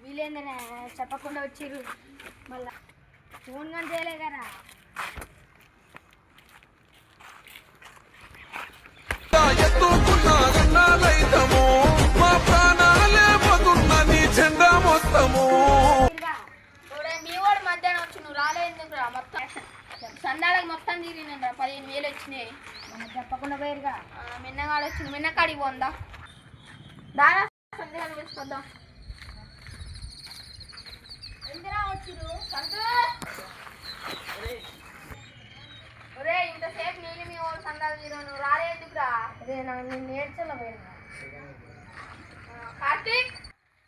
వీళ్ళేందనే చెప్పకుండా వచ్చిర్రు మళ్ళా ఫోన్ కానీ చేయలే కదా మీ వాడు మధ్యాహ్నం వచ్చి నువ్వు రాలేదు రా మొత్తం సందాలకు మొత్తం తిరిగినండి 15,000 వచ్చినాయి మనకు చెప్పకుండా పోయారుగా మిన్నగాడు వచ్చింది మిన్నకాడికి పోందా దాదా సందేహాలు వేసుకొద్దాం ఎంతరా వచ్చిరు సంతు ఒరే ఇంతసేపు నేను మీ వాడు సందాలు తిరగ నువ్వు రాలేదుకురా అదే నాకు నేను నేర్చలే పోయినా కార్తీక్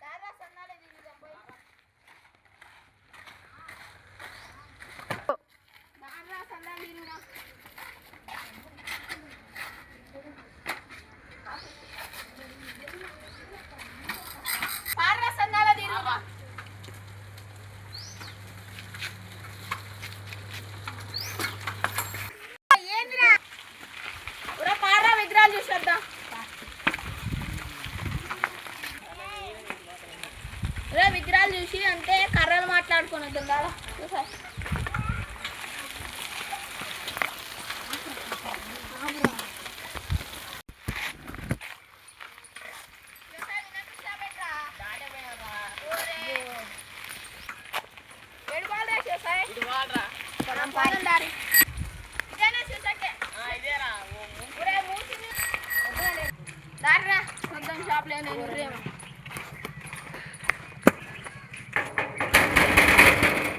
దాదా సందాలే తిరుగుదాం పోయి దాదా సందాలు తిరుగుదా పార్రా సందాల తిరుగుదా ఏంద్రా ఒరే పార్రా విగ్రహాలు చూసేద్దాం ఒరే విగ్రహాలు చూసి అంటే కర్రలు మాట్లాడుకొని వద్దాం దాదా చూసా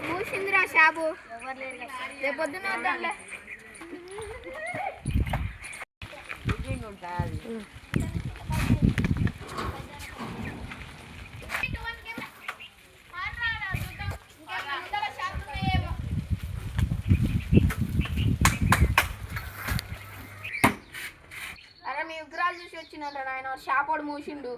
మూసిందిరా షాపు రేపు పొద్దున్న వద్దాంలే అరే మీ విగ్రహాలు చూసి వచ్చినట్టు ఆయన షాపోడు మూసిండు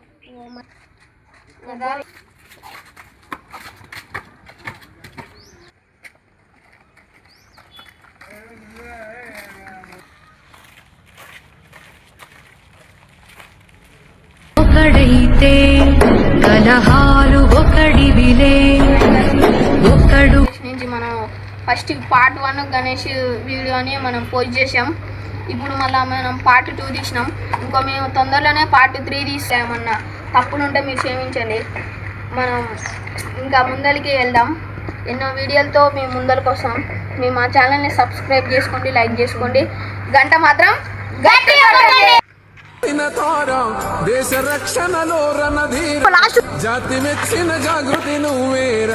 ఒకడైతే కలహాలు ఒకడివిలే ఒకడు నుంచి మనం ఫస్ట్ పార్ట్ 1 గణేష్ వీడియోని మనం పోస్ట్ చేసాం ఇప్పుడు మళ్ళీ మనం పార్ట్ 2 తీసినాం ఇంకో మేము తొందరలోనే పార్ట్ 3 తీసామన్నా తప్పులుంటే మీరు క్షమించండి మనం ఇంకా ముందరికి వెళ్దాం ఎన్నో వీడియోలతో మేము ముందరికి వస్తాం మేము మా ఛానల్ని సబ్స్క్రైబ్ చేసుకోండి లైక్ చేసుకోండి గంట మాత్రం గట్టిగా దేశ రక్షణలో రణధీర జాతి మెచ్చిన జాగృతి నువ్వేరా